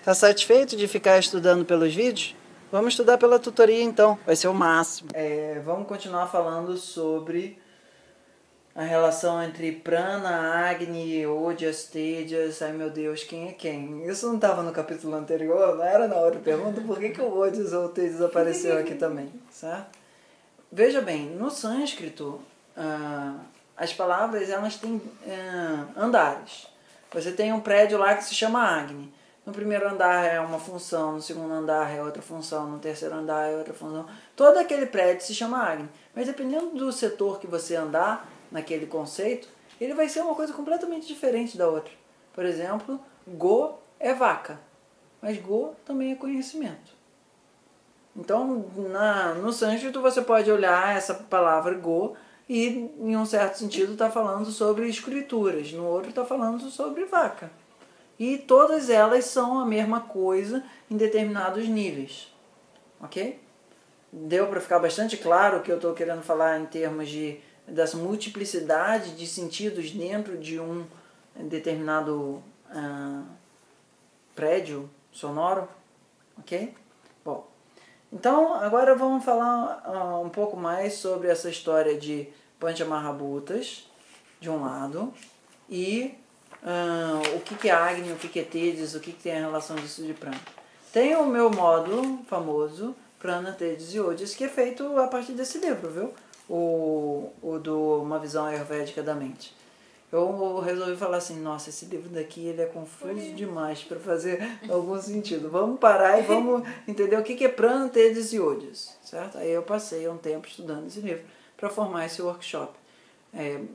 Tá satisfeito de ficar estudando pelos vídeos? Vamos estudar pela tutoria então, vai ser o máximo. Vamos continuar falando sobre a relação entre Prana, Agni, Ojas, Tejas. Ai meu Deus, quem é quem? Isso não estava no capítulo anterior, não era na outra pergunta? Por que o Ojas ou o Tejas apareceu aqui também? Certo? Veja bem, no sânscrito, as palavras elas têm andares. Você tem um prédio lá que se chama Agni. No primeiro andar é uma função, no segundo andar é outra função, no terceiro andar é outra função. Todo aquele prédio se chama Agni. Mas dependendo do setor que você andar naquele conceito, ele vai ser uma coisa completamente diferente da outra. Por exemplo, Go é vaca, mas Go também é conhecimento. Então, no sânscrito você pode olhar essa palavra Go e, em um certo sentido, está falando sobre escrituras, no outro está falando sobre vaca. E todas elas são a mesma coisa em determinados níveis. Ok? Deu para ficar bastante claro o que eu estou querendo falar em termos dessa multiplicidade de sentidos dentro de um determinado prédio sonoro? Ok? Bom, então agora vamos falar um pouco mais sobre essa história de Panchamahabhutas, de um lado, e o que é Agni, o que é Tejas, o que tem a relação disso de Prana. Tem o meu módulo famoso, Prana, Tejas e Ojas, que é feito a partir desse livro, viu? O do Uma Visão Ayurvédica da Mente. Eu resolvi falar assim, nossa, esse livro daqui ele é confuso demais para fazer algum sentido. Vamos parar e vamos entender o que é Prana, Tejas e Ojas, certo? Aí eu passei um tempo estudando esse livro para formar esse workshop.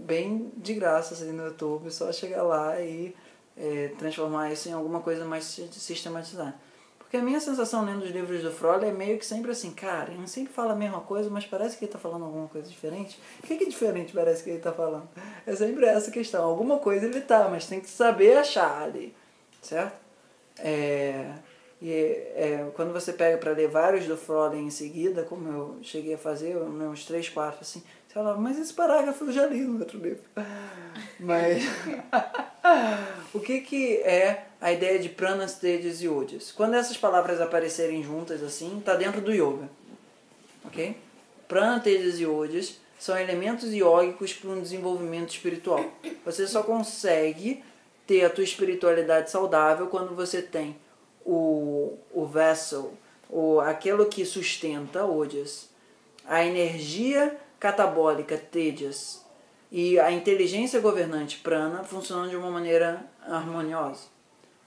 Bem de graça assim, no YouTube, só chegar lá e transformar isso em alguma coisa mais sistematizada. Porque a minha sensação lendo os livros do Frolle é meio que sempre assim, cara, ele sempre fala a mesma coisa, mas parece que ele está falando alguma coisa diferente. O que é diferente parece que ele está falando? É sempre essa questão. Alguma coisa ele tá, mas tem que saber achar ali, certo? Quando você pega para ler vários do Frolle em seguida, como eu cheguei a fazer, uns 3, 4, assim, você fala, mas esse parágrafo eu já li no outro livro. Mas o que é a ideia de pranas, tejas e ojas? Quando essas palavras aparecerem juntas assim, está dentro do yoga. Ok? Prana, tejas e ojas são elementos yógicos para um desenvolvimento espiritual. Você só consegue ter a tua espiritualidade saudável quando você tem o vessel, aquilo que sustenta, ojas, a energia catabólica, tejas, e a inteligência governante, prana, funcionando de uma maneira harmoniosa.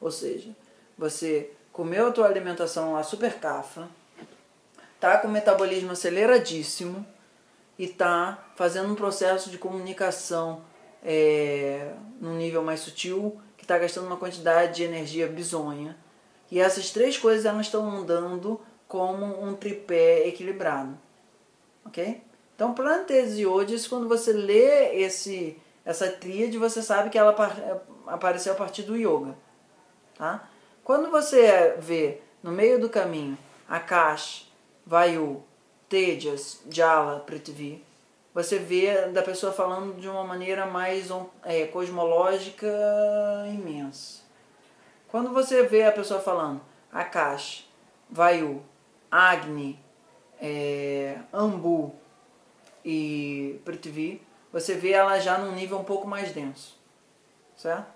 Ou seja, você comeu a tua alimentação lá super cafa, tá com o metabolismo aceleradíssimo e tá fazendo um processo de comunicação num nível mais sutil, que está gastando uma quantidade de energia bizonha. E essas três coisas elas estão andando como um tripé equilibrado. Ok? Então, Prana, Tejas e Ojas, quando você lê essa tríade, você sabe que ela apareceu a partir do yoga. Tá? Quando você vê no meio do caminho Akash, Vayu, Tejas, Jala, Prithvi, você vê da pessoa falando de uma maneira mais cosmológica imensa. Quando você vê a pessoa falando Akash, Vayu, Agni, Ambu e Prithvi, você vê ela já num nível um pouco mais denso, certo?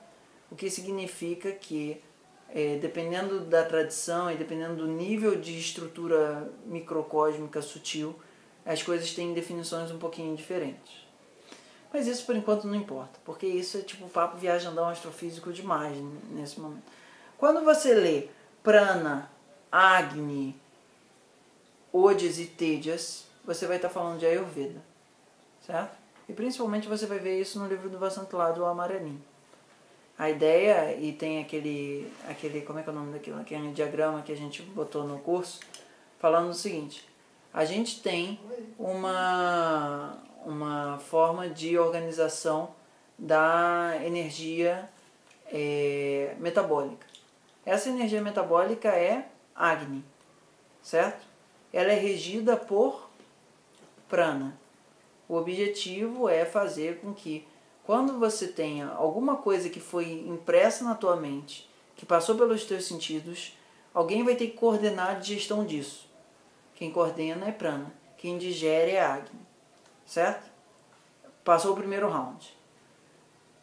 O que significa que, dependendo da tradição e dependendo do nível de estrutura microcósmica sutil, as coisas têm definições um pouquinho diferentes. Mas isso por enquanto não importa, porque isso é tipo papo viajandão astrofísico demais nesse momento. Quando você lê Prana, Agni, Ojas e Tejas, você vai estar falando de Ayurveda, certo? E principalmente você vai ver isso no livro do Vasantala, o amarelinho. A ideia, e tem aquele, como é que é o nome daquilo? Aquele diagrama que a gente botou no curso, falando o seguinte, a gente tem uma forma de organização da energia metabólica. Essa energia metabólica é Agni, certo? Ela é regida por Prana. O objetivo é fazer com que, quando você tenha alguma coisa que foi impressa na tua mente, que passou pelos teus sentidos, alguém vai ter que coordenar a digestão disso. Quem coordena é prana. Quem digere é Agni. Certo? Passou o primeiro round.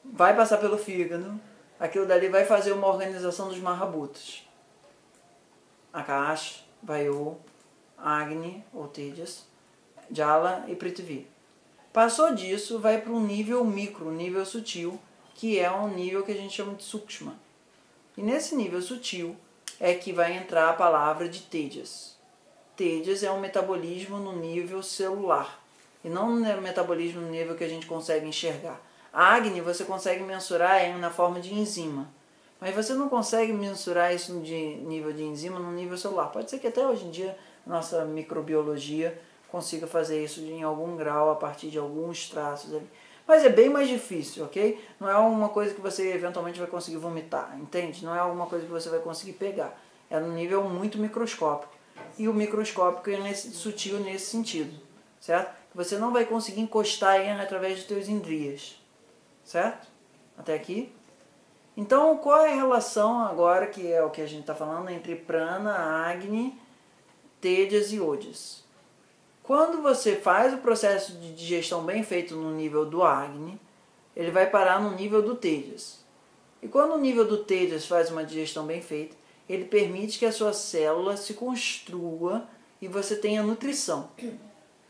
Vai passar pelo fígado. Aquilo dali vai fazer uma organização dos Mahabhutas. Akash, Vayu, Agni, ou Tejas, Jala e Prithvi. Passou disso, vai para um nível micro, um nível sutil, que é um nível que a gente chama de Sukshma. E nesse nível sutil é que vai entrar a palavra de Tejas. Tejas é um metabolismo no nível celular, e não um metabolismo no nível que a gente consegue enxergar. A Agni você consegue mensurar na forma de enzima, mas você não consegue mensurar isso de nível de enzima no nível celular. Pode ser que até hoje em dia nossa microbiologia consiga fazer isso em algum grau a partir de alguns traços ali. Mas é bem mais difícil, ok? Não é uma coisa que você eventualmente vai conseguir vomitar, entende? Não é alguma coisa que você vai conseguir pegar. É num nível muito microscópico. E o microscópico é sutil nesse sentido, certo? Você não vai conseguir encostar ele através dos teus indrias, certo? Até aqui? Então, qual é a relação agora, que é o que a gente está falando, entre prana, agni, tejas e ojas? Quando você faz o processo de digestão bem feito no nível do agni, ele vai parar no nível do tejas. E quando o nível do tejas faz uma digestão bem feita, ele permite que a sua célula se construa e você tenha nutrição.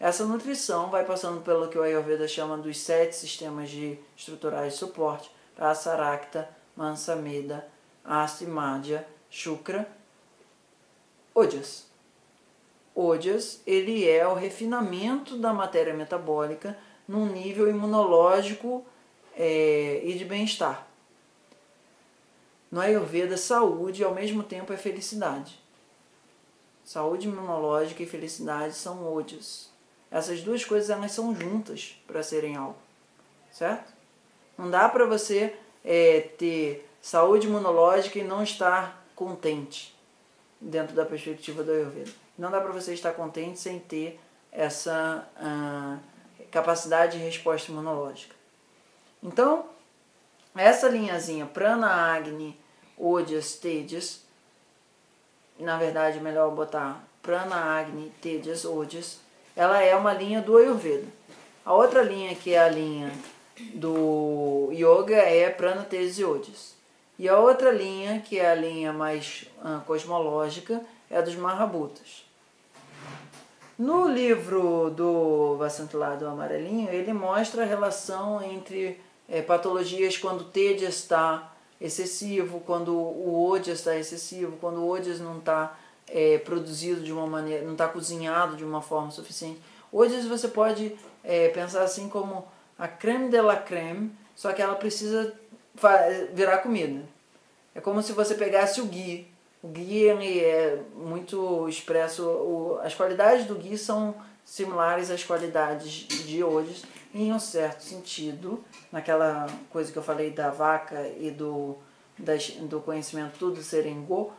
Essa nutrição vai passando pelo que o Ayurveda chama dos 7 sistemas estruturais de suporte, Rasa, Rakta, Mansa, Meda, Asti, Madhya, Shukra, Ojas. Ojas, ele é o refinamento da matéria metabólica num nível imunológico e de bem-estar. No Ayurveda, saúde ao mesmo tempo é felicidade. Saúde imunológica e felicidade são ojas. Essas duas coisas elas são juntas para serem algo, certo? Não dá para você ter saúde imunológica e não estar contente dentro da perspectiva do Ayurveda. Não dá para você estar contente sem ter essa capacidade de resposta imunológica. Então, essa linhazinha prana, agni, ojas, tejas, na verdade é melhor botar prana, agni, tejas, ojas, ela é uma linha do Ayurveda. A outra linha, que é a linha do Yoga, é prana, tejas e ojas. E a outra linha, que é a linha mais cosmológica, é a dos Mahabhutas. No livro do Vasantila, do Amarelinho, ele mostra a relação entre patologias quando o Tejas está excessivo, quando o Ojas está excessivo, quando o Ojas não está produzido de uma maneira, não está cozinhado de uma forma suficiente. Ojas você pode pensar assim como a crème de la crème, só que ela precisa virar comida. É como se você pegasse o ghee. O ghee ele é muito expresso, as qualidades do ghee são similares às qualidades de ojas, em um certo sentido, naquela coisa que eu falei da vaca e do conhecimento tudo serem go,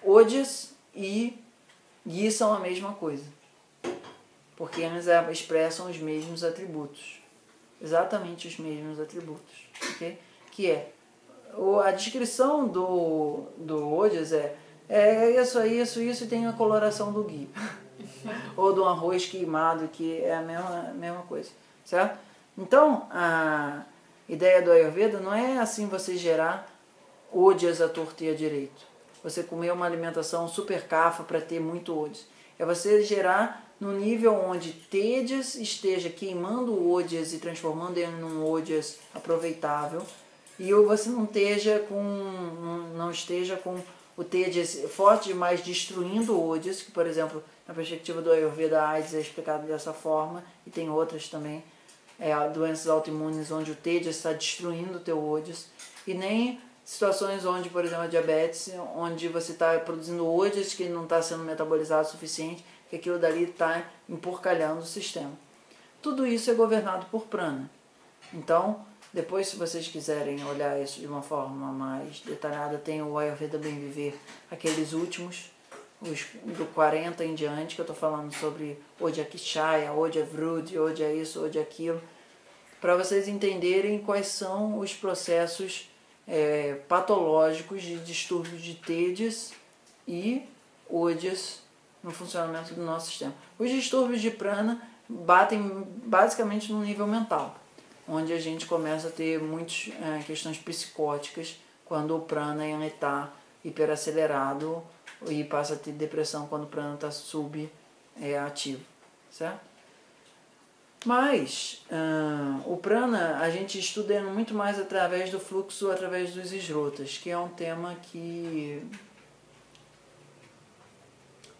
ojas e ghee são a mesma coisa, porque eles expressam os mesmos atributos, exatamente os mesmos atributos, okay? Que é a descrição do ojas isso e tem a coloração do ghee. Ou do arroz queimado, que é a mesma coisa, certo? Então, a ideia do Ayurveda não é assim você gerar ojas à torta e à direito. Você comer uma alimentação super cafa para ter muito ojas. É você gerar no nível onde tejas esteja queimando ojas e transformando ele num ojas aproveitável, e você não esteja com o tejas forte demais destruindo ojas, que por exemplo, na perspectiva do Ayurveda, a AIDS é explicado dessa forma, e tem outras também, doenças autoimunes onde o tejas está destruindo o teu ojas, e nem situações onde, por exemplo, a diabetes, onde você está produzindo ojas que não está sendo metabolizado o suficiente, que aquilo dali está empurcalhando o sistema. Tudo isso é governado por prana. Então, depois, se vocês quiserem olhar isso de uma forma mais detalhada, tem o Ayurveda Bem Viver, aqueles últimos, os do 40 em diante, que eu estou falando sobre Oja Kishaya, Oja Vrudi, Oja isso, Oja aquilo, para vocês entenderem quais são os processos patológicos de distúrbios de TEDs e ODs no funcionamento do nosso sistema. Os distúrbios de prana batem basicamente no nível mental, onde a gente começa a ter muitas questões psicóticas quando o prana está hiperacelerado e passa a ter depressão quando o prana está subativo, certo? Mas o prana a gente estuda muito mais através do fluxo, através dos esrotas, que é um tema que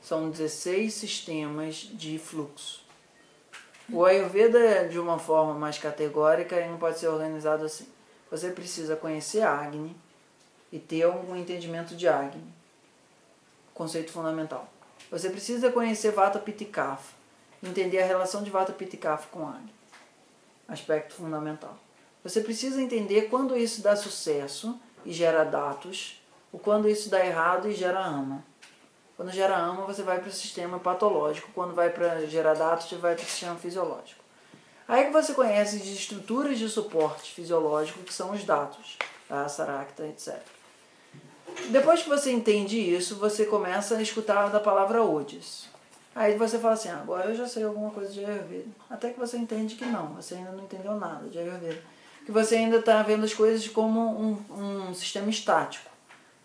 são 16 sistemas de fluxo. O Ayurveda, de uma forma mais categórica, ele não pode ser organizado assim. Você precisa conhecer Agni e ter um entendimento de Agni, conceito fundamental. Você precisa conhecer Vata, Pitta e Kapha, entender a relação de Vata, Pitta e Kapha com Agni, aspecto fundamental. Você precisa entender quando isso dá sucesso e gera datus, ou quando isso dá errado e gera ama. Quando gera ama, você vai para o sistema patológico. Quando vai para gerar dados, você vai para o sistema fisiológico. Aí que você conhece de estruturas de suporte fisiológico, que são os dados, a Sarakta, etc. Depois que você entende isso, você começa a escutar da palavra Odis. Aí você fala assim, agora eu já sei alguma coisa de Ayurveda. Até que você entende que não, você ainda não entendeu nada de Ayurveda. Que você ainda está vendo as coisas como um sistema estático.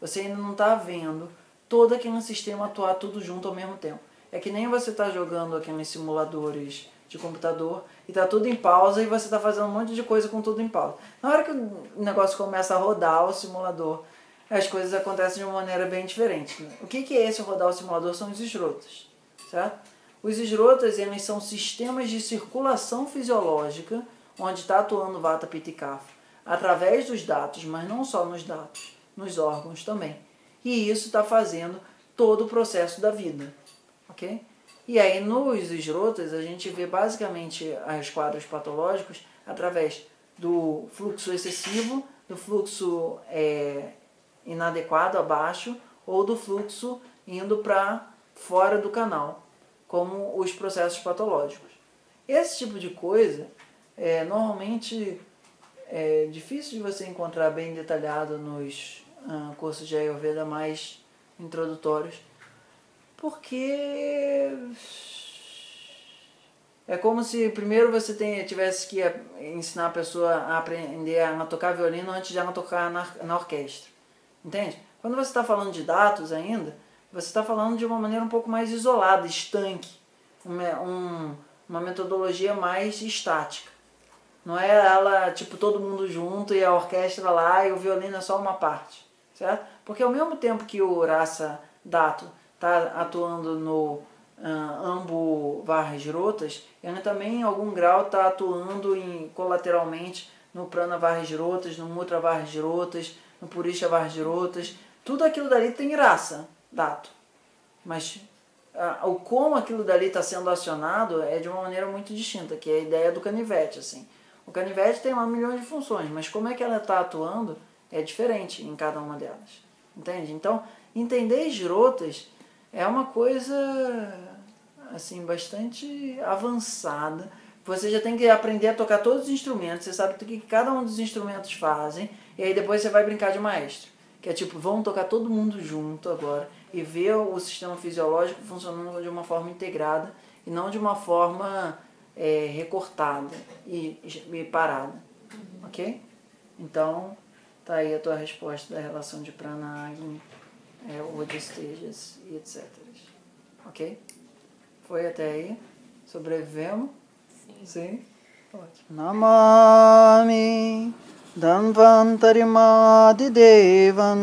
Você ainda não está vendo todo aquele sistema atuar tudo junto ao mesmo tempo. É que nem você está jogando aqueles simuladores de computador e está tudo em pausa e você está fazendo um monte de coisa com tudo em pausa. Na hora que o negócio começa a rodar o simulador, as coisas acontecem de uma maneira bem diferente. O que é esse rodar o simulador? São os esrotas, certo? Os esrotas, eles são sistemas de circulação fisiológica onde está atuando Vata, Pitta e Kapha através dos dados, mas não só nos dados, nos órgãos também. E isso está fazendo todo o processo da vida, ok? E aí nos esrotas a gente vê basicamente os quadros patológicos através do fluxo excessivo, do fluxo inadequado abaixo ou do fluxo indo para fora do canal, como os processos patológicos. Esse tipo de coisa normalmente é difícil de você encontrar bem detalhado nos cursos de Ayurveda mais introdutórios, porque é como se primeiro você tivesse que ensinar a pessoa a aprender a tocar violino antes de ela tocar na orquestra, entende? Quando você está falando de dados ainda, você está falando de uma maneira um pouco mais isolada, estanque, uma metodologia mais estática. Não é ela, tipo, todo mundo junto e a orquestra lá e o violino é só uma parte, certo? Porque ao mesmo tempo que o Rasa Dhatu está atuando no Ambu Varjrotas, ele também em algum grau está atuando colateralmente no Prana Varjrotas, no Mutra Varjrotas, no Purisha Varjrotas. Tudo aquilo dali tem Rasa Dhatu. Mas o como aquilo dali está sendo acionado é de uma maneira muito distinta, que é a ideia do canivete, assim. O canivete tem lá milhões de funções, mas como é que ela está atuando é diferente em cada uma delas. Entende? Então, entender esrotas é uma coisa assim, bastante avançada. Você já tem que aprender a tocar todos os instrumentos, você sabe o que cada um dos instrumentos fazem, e aí depois você vai brincar de maestro. Que é tipo, vamos tocar todo mundo junto agora e ver o sistema fisiológico funcionando de uma forma integrada e não de uma forma recortada e parada. Ok? Então, tá aí a tua resposta da relação de Prana, Agni, Odestejas e etc. Ok? Foi até aí? Sobrevivemos? Sim. Sim? Ótimo. Namami Dhanvantari Madidevan